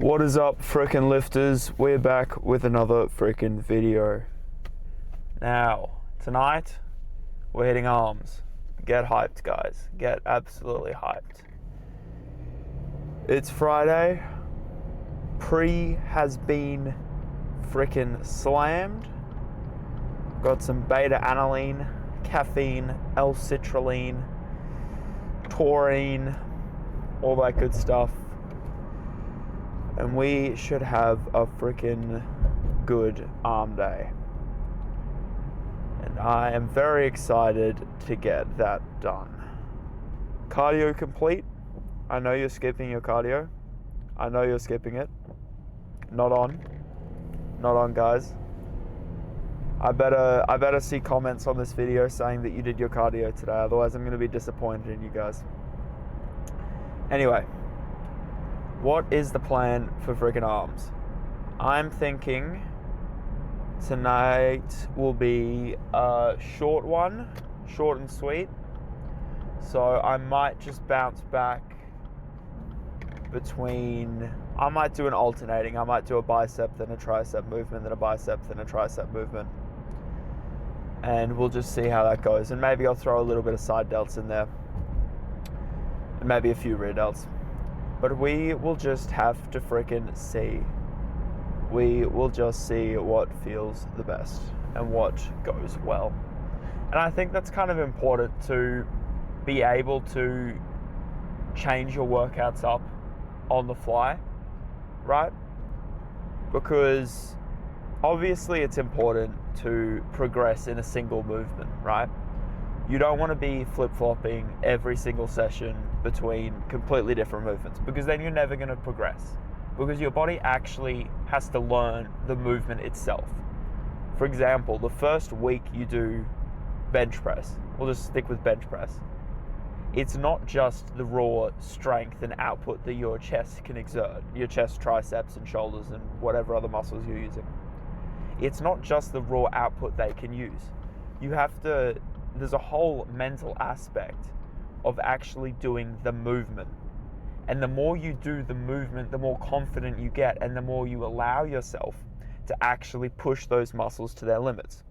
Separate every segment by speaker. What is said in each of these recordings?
Speaker 1: What is up, frickin' lifters? We're back with another frickin' video. Now, tonight, we're hitting arms. Get hyped, guys. Get absolutely hyped. It's Friday. Pre has been frickin' slammed. Got some beta-aniline, caffeine, L-citrulline, taurine, all that good stuff. And we should have a freaking good arm day. And I am very excited to get that done. Cardio complete. I know you're skipping your cardio. I know you're skipping it. Not on. Not on, guys. I better see comments on this video saying that you did your cardio today. Otherwise, I'm going to be disappointed in you guys. Anyway. What is the plan for freaking arms? I'm thinking tonight will be a short one, short and sweet. So I might just bounce back between, I might do an alternating. I might do a bicep, then a tricep movement, then a bicep, then a tricep movement. And we'll just see how that goes. And maybe I'll throw a little bit of side delts in there. And maybe a few rear delts. But we will just have to freaking see. We will just see what feels the best and what goes well. And I think that's kind of important to be able to change your workouts up on the fly, right? Because obviously it's important to progress in a single movement, right? You don't want to be flip-flopping every single session between completely different movements, because then you're never going to progress, because your body actually has to learn the movement itself. For example, the first week you do bench press, we'll just stick with bench press. It's not just the raw strength and output that your chest can exert, your chest, triceps and shoulders and whatever other muscles you're using. It's not just the raw output they can use. There's a whole mental aspect of actually doing the movement. And the more you do the movement, the more confident you get, and the more you allow yourself to actually push those muscles to their limits.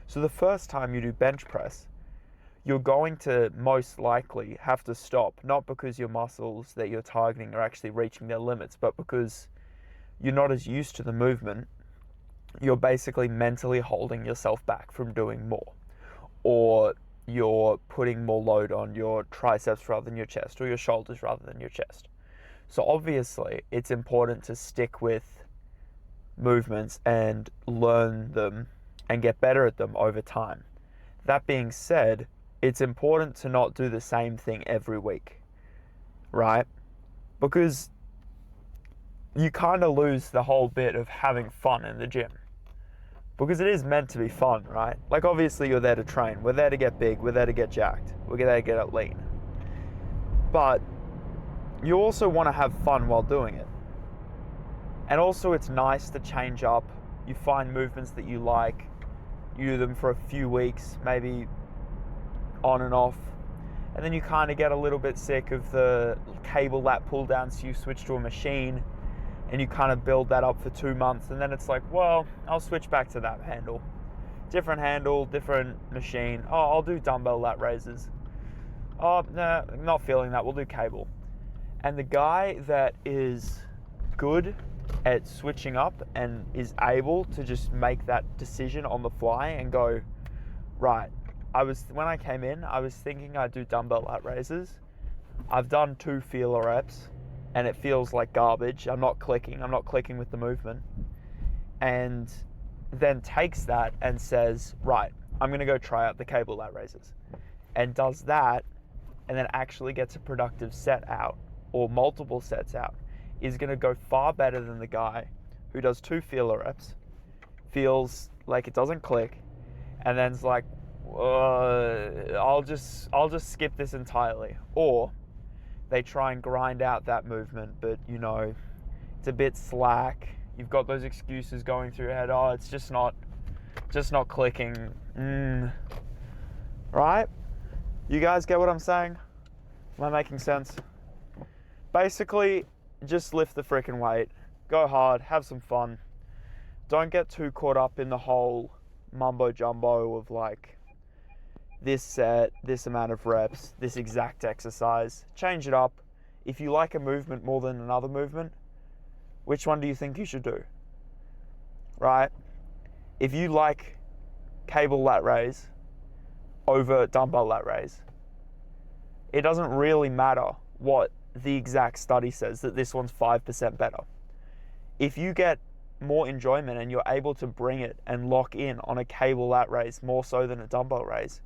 Speaker 1: So the first time you do bench press, you're going to most likely have to stop, not because your muscles that you're targeting are actually reaching their limits, but because you're not as used to the movement. You're basically mentally holding yourself back from doing more. Or you're putting more load on your triceps rather than your chest, or your shoulders rather than your chest. So obviously, it's important to stick with movements and learn them and get better at them over time. That being said, it's important to not do the same thing every week, right? Because you kind of lose the whole bit of having fun in the gym. Because it is meant to be fun, right? Like, obviously you're there to train. We're there to get big. We're there to get jacked. We're there to get lean. But you also want to have fun while doing it. And also it's nice to change up. You find movements that you like. You do them for a few weeks, maybe on and off. And then you kind of get a little bit sick of the cable lat pull down, so you switch to a machine. And you kind of build that up for 2 months, and then it's like, well, I'll switch back to that handle. Different handle, different machine. Oh, I'll do dumbbell lat raises. Oh, nah, not feeling that. We'll do cable. And the guy that is good at switching up and is able to just make that decision on the fly and go, right, when I came in, I was thinking I'd do dumbbell lat raises. I've done 2 feeler reps. And it feels like garbage. I'm not clicking with the movement. And then takes that and says, right, I'm going to go try out the cable lat raises. And does that, and then actually gets a productive set out, or multiple sets out, is going to go far better than the guy who does 2 feeler reps, feels like it doesn't click, and then's like, I'll just skip this entirely. Or they try and grind out that movement, but it's a bit slack. You've got those excuses going through your head. Oh, it's just not clicking. Right? You guys get what I'm saying? Am I making sense? Basically, just lift the freaking weight. go hard, have some fun. Don't get too caught up in the whole mumbo jumbo of like this set, this amount of reps, this exact exercise. Change it up. If you like a movement more than another movement, which one do you think you should do? Right? If you like cable lat raise over dumbbell lat raise, it doesn't really matter what the exact study says that this one's 5% better. If you get more enjoyment and you're able to bring it and lock in on a cable lat raise more so than a dumbbell raise,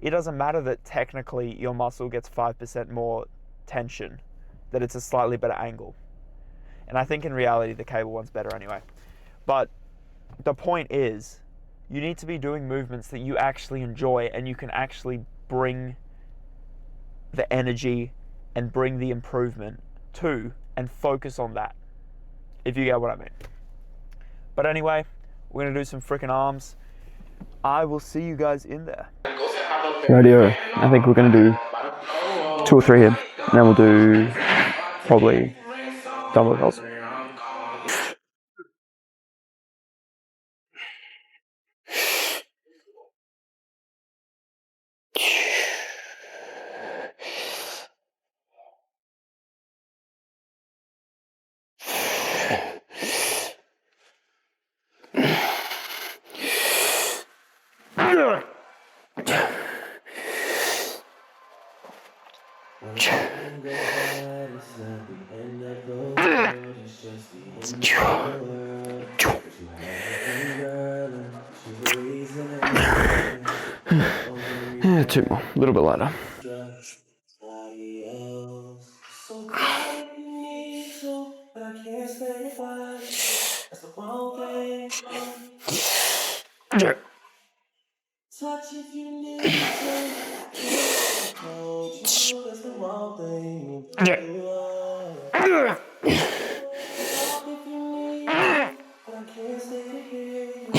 Speaker 1: it doesn't matter that technically your muscle gets 5% more tension, that it's a slightly better angle. And I think in reality the cable one's better anyway. But the point is, you need to be doing movements that you actually enjoy and you can actually bring the energy and bring the improvement to and focus on that, if you get what I mean. But anyway, we're going to do some freaking arms. I will see you guys in there. Radio, I think we're going to do 2 or 3 here, and then we'll do probably double curls. Yeah, 2 more, a little bit lighter. Touch if you need to. That's the wrong thing. Talk if you need to, but I can't stay to hear you.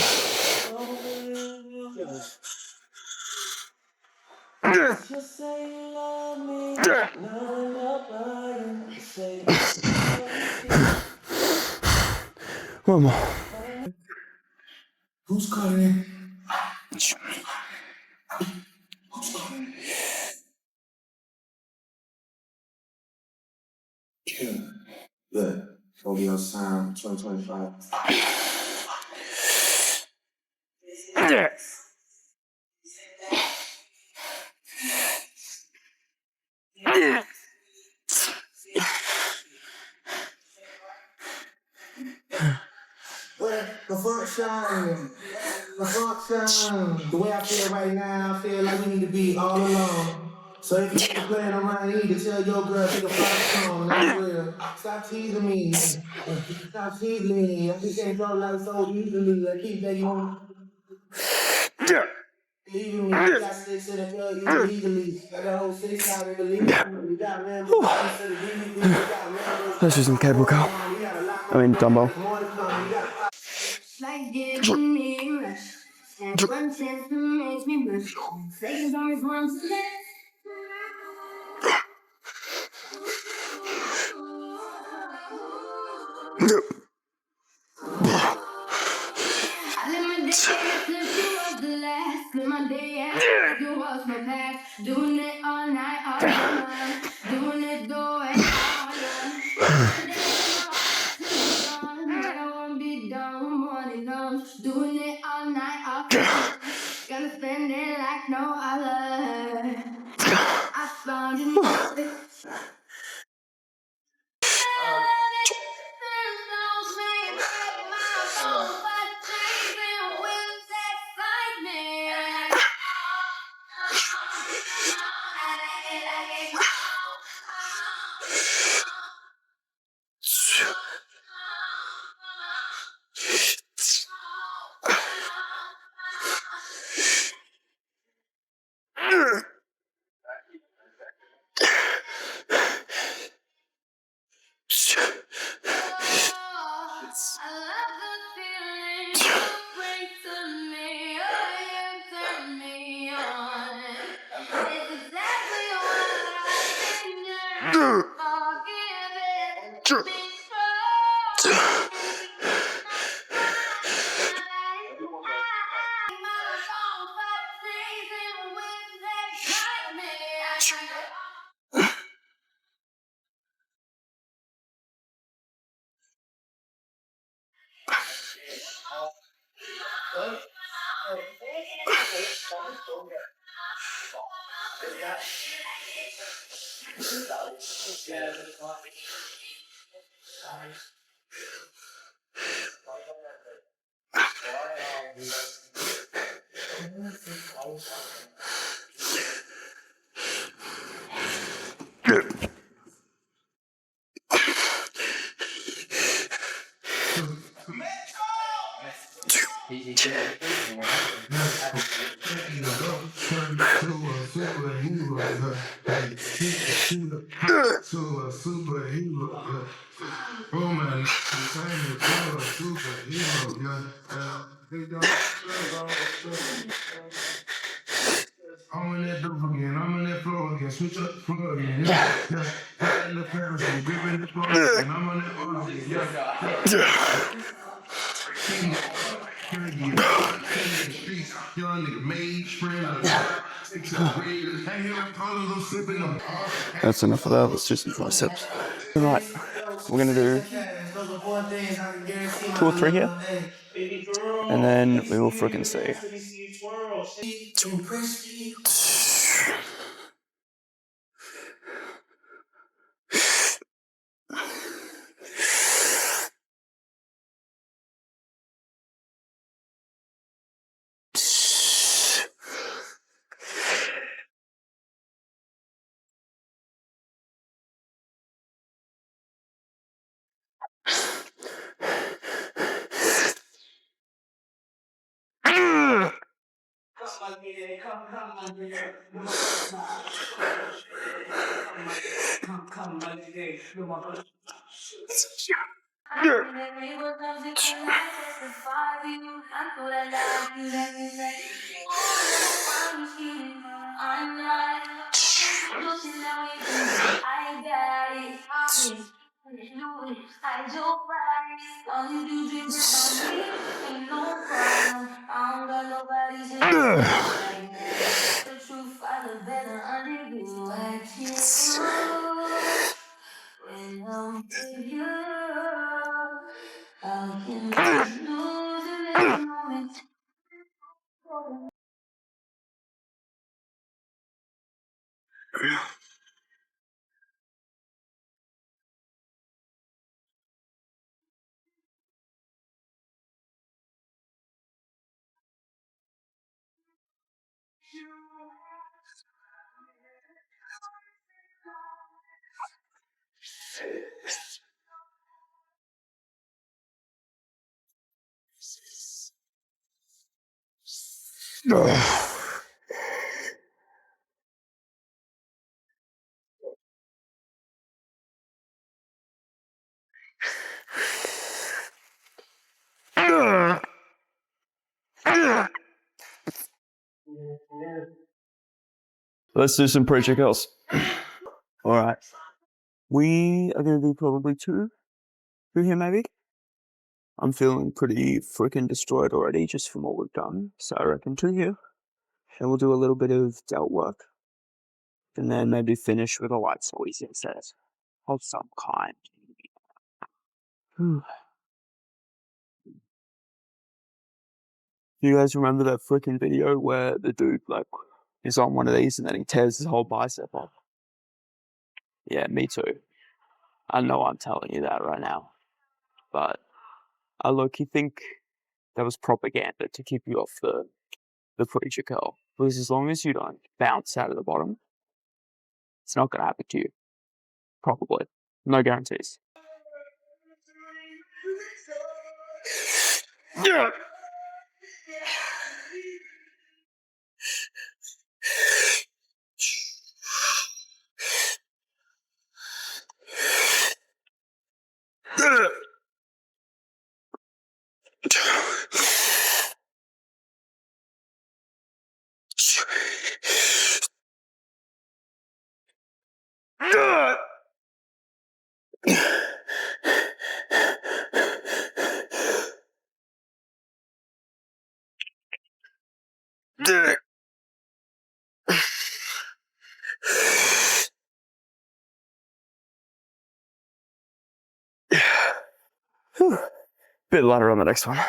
Speaker 1: Just say you love me. Nothing up lying. Say one more. Who's calling in? Yeah. Good. OBL Sound 2025. The way I feel right now, I feel like we need to be all alone. So if you're playing around, you need to tell your girl, take a flight home. That's real. Stop teasing me. Stop teasing me. I just can't go like so easily. I keep begging on. Leaving me, you got 6 in the field, you illegally. Got that whole 6 out of illegal. You got members, let's do some cable curl. I mean dumbbell. Like giving me a rush. And one chance makes me rush. Seconds always one step. I live my day as if you was the last. Live my day as if you was my past. Doing it all night, all summer. Doing it the way I wanna. Never wanna be done, wanting done. Doing it all night, all summer. Gonna spend it like no other. I found it.
Speaker 2: I'm on that dope again. I'm on that floor again. Switch up the floor again. Yeah. In the Paris and gripping the floor again. I'm on that floor again. Young nigga made friend. That's enough of that. Let's do some triceps.
Speaker 1: Right, we're gonna do 2 or 3 here, and then we will freaking see. Let's do some preacher kills. All right, we are gonna do probably 2 here maybe. I'm feeling pretty freaking destroyed already just from what we've done, so I reckon 2 here. And we'll do a little bit of delt work, and then maybe finish with a light squeeze instead of some kind. Do you guys remember that freaking video where the dude like is on one of these and then he tears his whole bicep off? Yeah, me too. I know I'm telling you that right now, but I look, you think that was propaganda to keep you off the preacher curl, because as long as you don't bounce out of the bottom, it's not gonna happen to you. Probably, no guarantees. Yeah. Bit lighter on the next one.
Speaker 2: I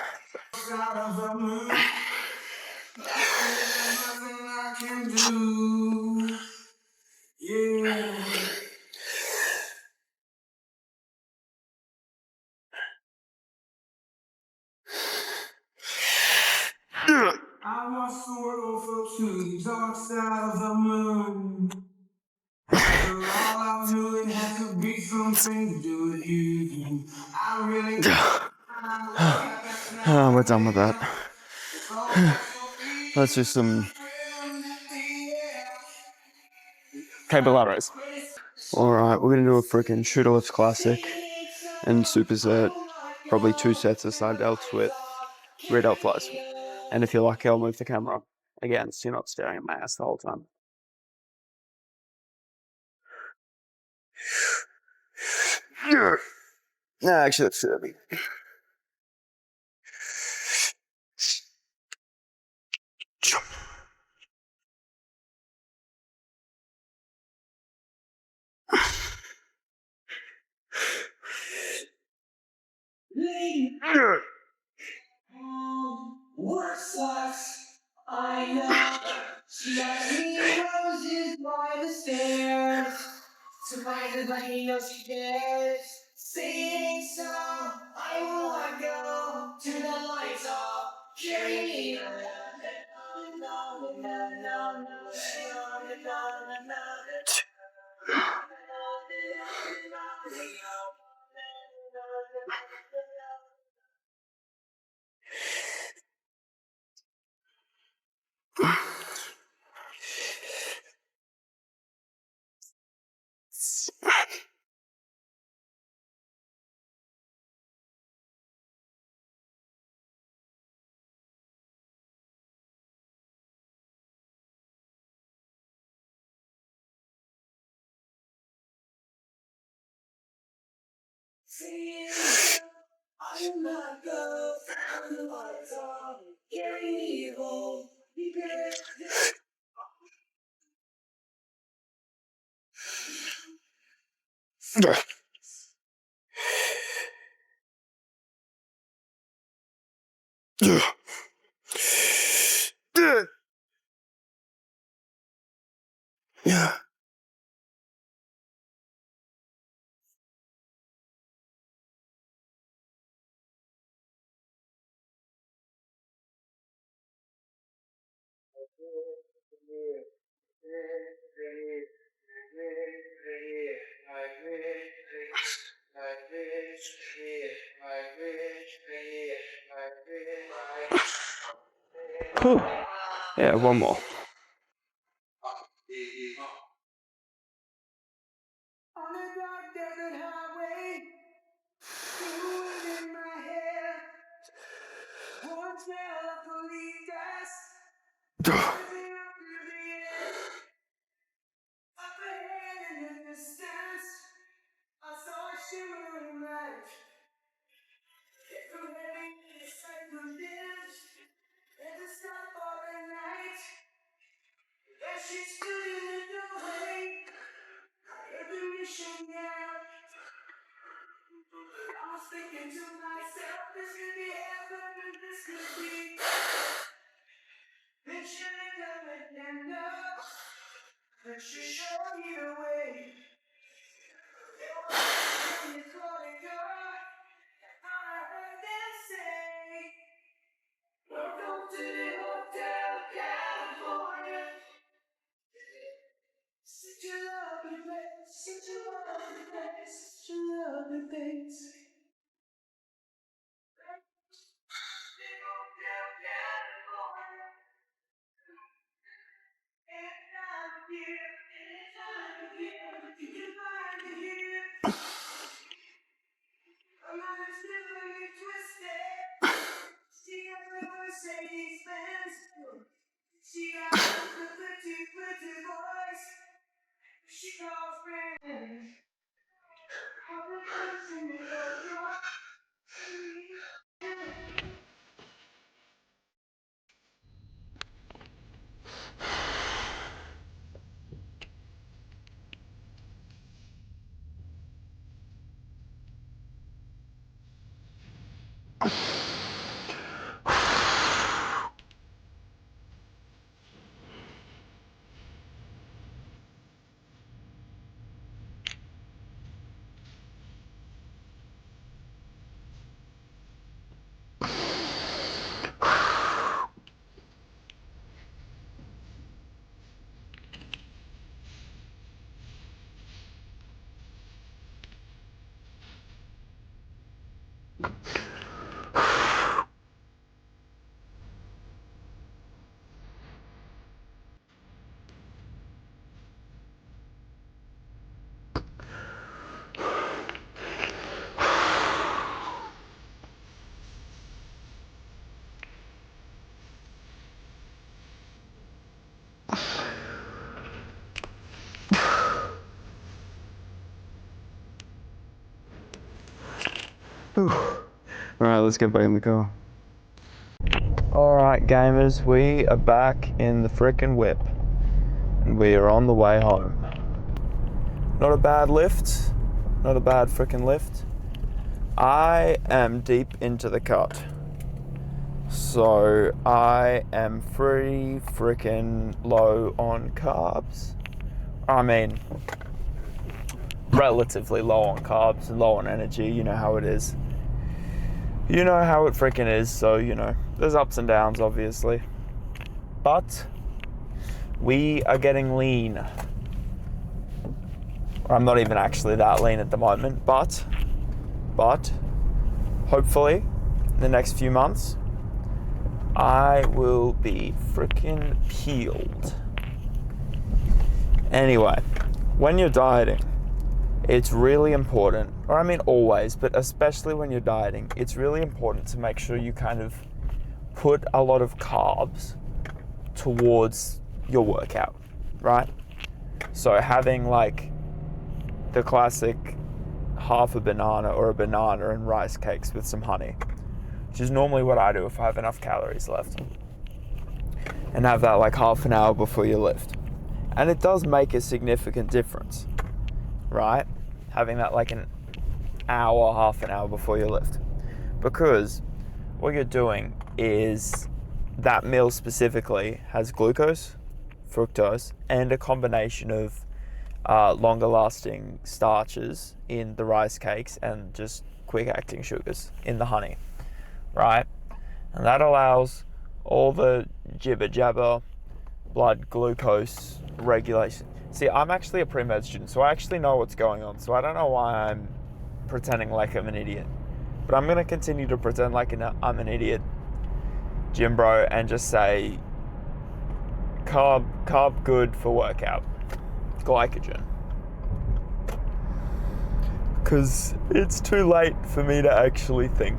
Speaker 2: want the world to the dark side of the moon. After all I knew, it had to be something to do with you. I really
Speaker 1: We're done with that. Let's do some caballeros. Alright, we're gonna do a freaking shooterless classic and superset, probably 2 sets of side delts with rear delt flies. And if you're lucky, I'll move the camera again so you're not staring at my ass the whole time. No, actually, that's Derby.
Speaker 2: work sucks. I know. She left me roses by the stairs. Surprises like he knows she cares. Singing song, I wanna go. Turn the lights off. Carry me. I'm not go. Turn the lights off. Carry me home.
Speaker 1: Yeah. Whew. Yeah, one more.
Speaker 2: On a dark desert highway, the wind in my hair, one smell of police rising up through the air. Up ahead in the distance, I saw a shimmering light. It grew heavy, the sight grew dim, and the sky for the night. As she stood in the doorway, every mission out. I was thinking to myself, this could be heaven and this could be. Then she looked up and up, and she showed me the way. There was a in the corridor, and I heard them say, welcome to the Hotel California. Such a lovely place, such a lovely place, such a lovely place. She got a pretty, pretty voice. She calls friends. All the first in the drop.
Speaker 3: Alright, let's get back in the car.
Speaker 1: Alright, gamers, we are back in the frickin' whip. And we are on the way home. Not a bad lift. Not a bad frickin' lift. I am deep into the cut. So I am pretty frickin' low on carbs. I mean, relatively low on carbs and low on energy. You know how it is. You know how it frickin' is, so you know, there's ups and downs obviously. But we are getting lean. I'm not even actually that lean at the moment, but hopefully in the next few months I will be frickin' peeled. Anyway, when you're dieting, it's really important, or I mean always, but especially when you're dieting, it's really important to make sure you kind of put a lot of carbs towards your workout, right? So having like the classic half a banana or a banana and rice cakes with some honey, which is normally what I do if I have enough calories left, and have that like half an hour before you lift. And it does make a significant difference, right? Having that like an hour, half an hour before you lift. Because what you're doing is that meal specifically has glucose, fructose, and a combination of longer lasting starches in the rice cakes and just quick acting sugars in the honey, right? And that allows all the jibber jabber blood glucose regulation. See, I'm actually a pre-med student, so I actually know what's going on. So I don't know why I'm pretending like I'm an idiot. But I'm going to continue to pretend like I'm an idiot, gym bro, and just say carb good for workout. Glycogen. Because it's too late for me to actually think.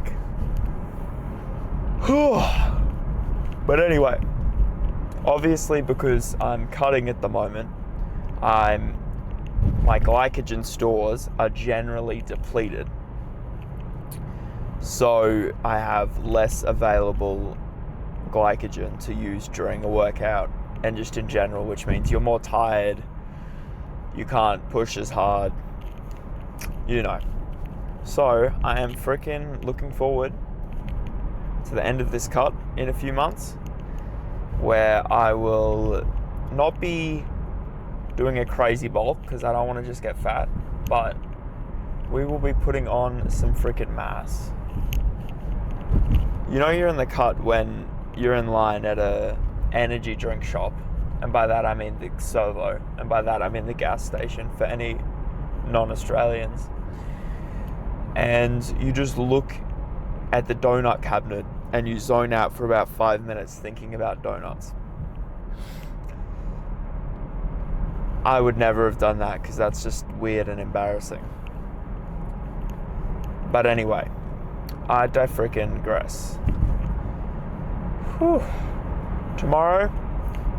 Speaker 1: But anyway, obviously because I'm cutting at the moment, my glycogen stores are generally depleted. So I have less available glycogen to use during a workout and just in general, which means you're more tired, you can't push as hard, you know. So I am freaking looking forward to the end of this cut in a few months, where I will not be doing a crazy bulk because I don't want to just get fat, but we will be putting on some freaking mass. You know, you're in the cut when you're in line at a energy drink shop, and by that I mean the Servo, and by that I mean the gas station for any non-Australians, and you just look at the donut cabinet and you zone out for about 5 minutes thinking about donuts. I would never have done that because that's just weird and embarrassing. But anyway, I digress. Whew. Tomorrow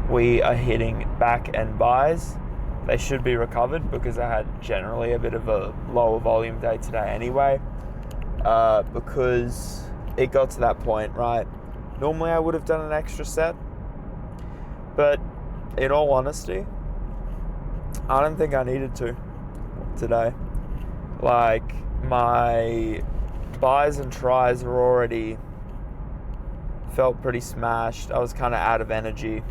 Speaker 1: we are hitting back and buys. They should be recovered because I had generally a bit of a lower volume day today anyway, because it got to that point, right? Normally I would have done an extra set, but in all honesty, I don't think I needed to today. Like, my buys and tries are already felt pretty smashed. I was kind of out of energy,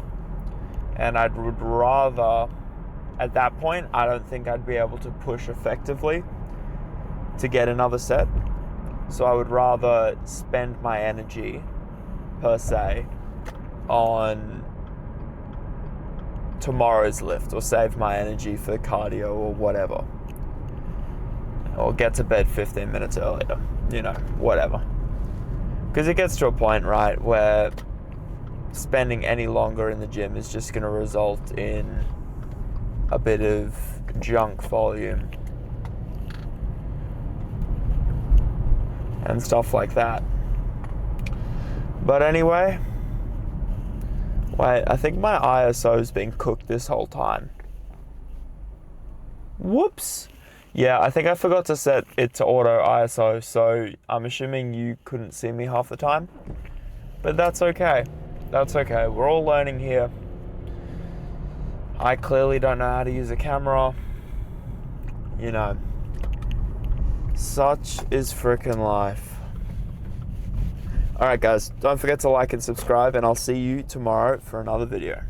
Speaker 1: and I would rather, at that point, I don't think I'd be able to push effectively to get another set. So I would rather spend my energy, per se, on tomorrow's lift, or save my energy for cardio or whatever, or get to bed 15 minutes earlier, whatever. Because it gets to a point, right, where spending any longer in the gym is just going to result in a bit of junk volume and stuff like that. But anyway, wait, I think my ISO's been cooked this whole time. Whoops. Yeah, I think I forgot to set it to auto ISO, so I'm assuming you couldn't see me half the time. But that's okay. That's okay. We're all learning here. I clearly don't know how to use a camera. Such is frickin' life. Alright guys, don't forget to like and subscribe, and I'll see you tomorrow for another video.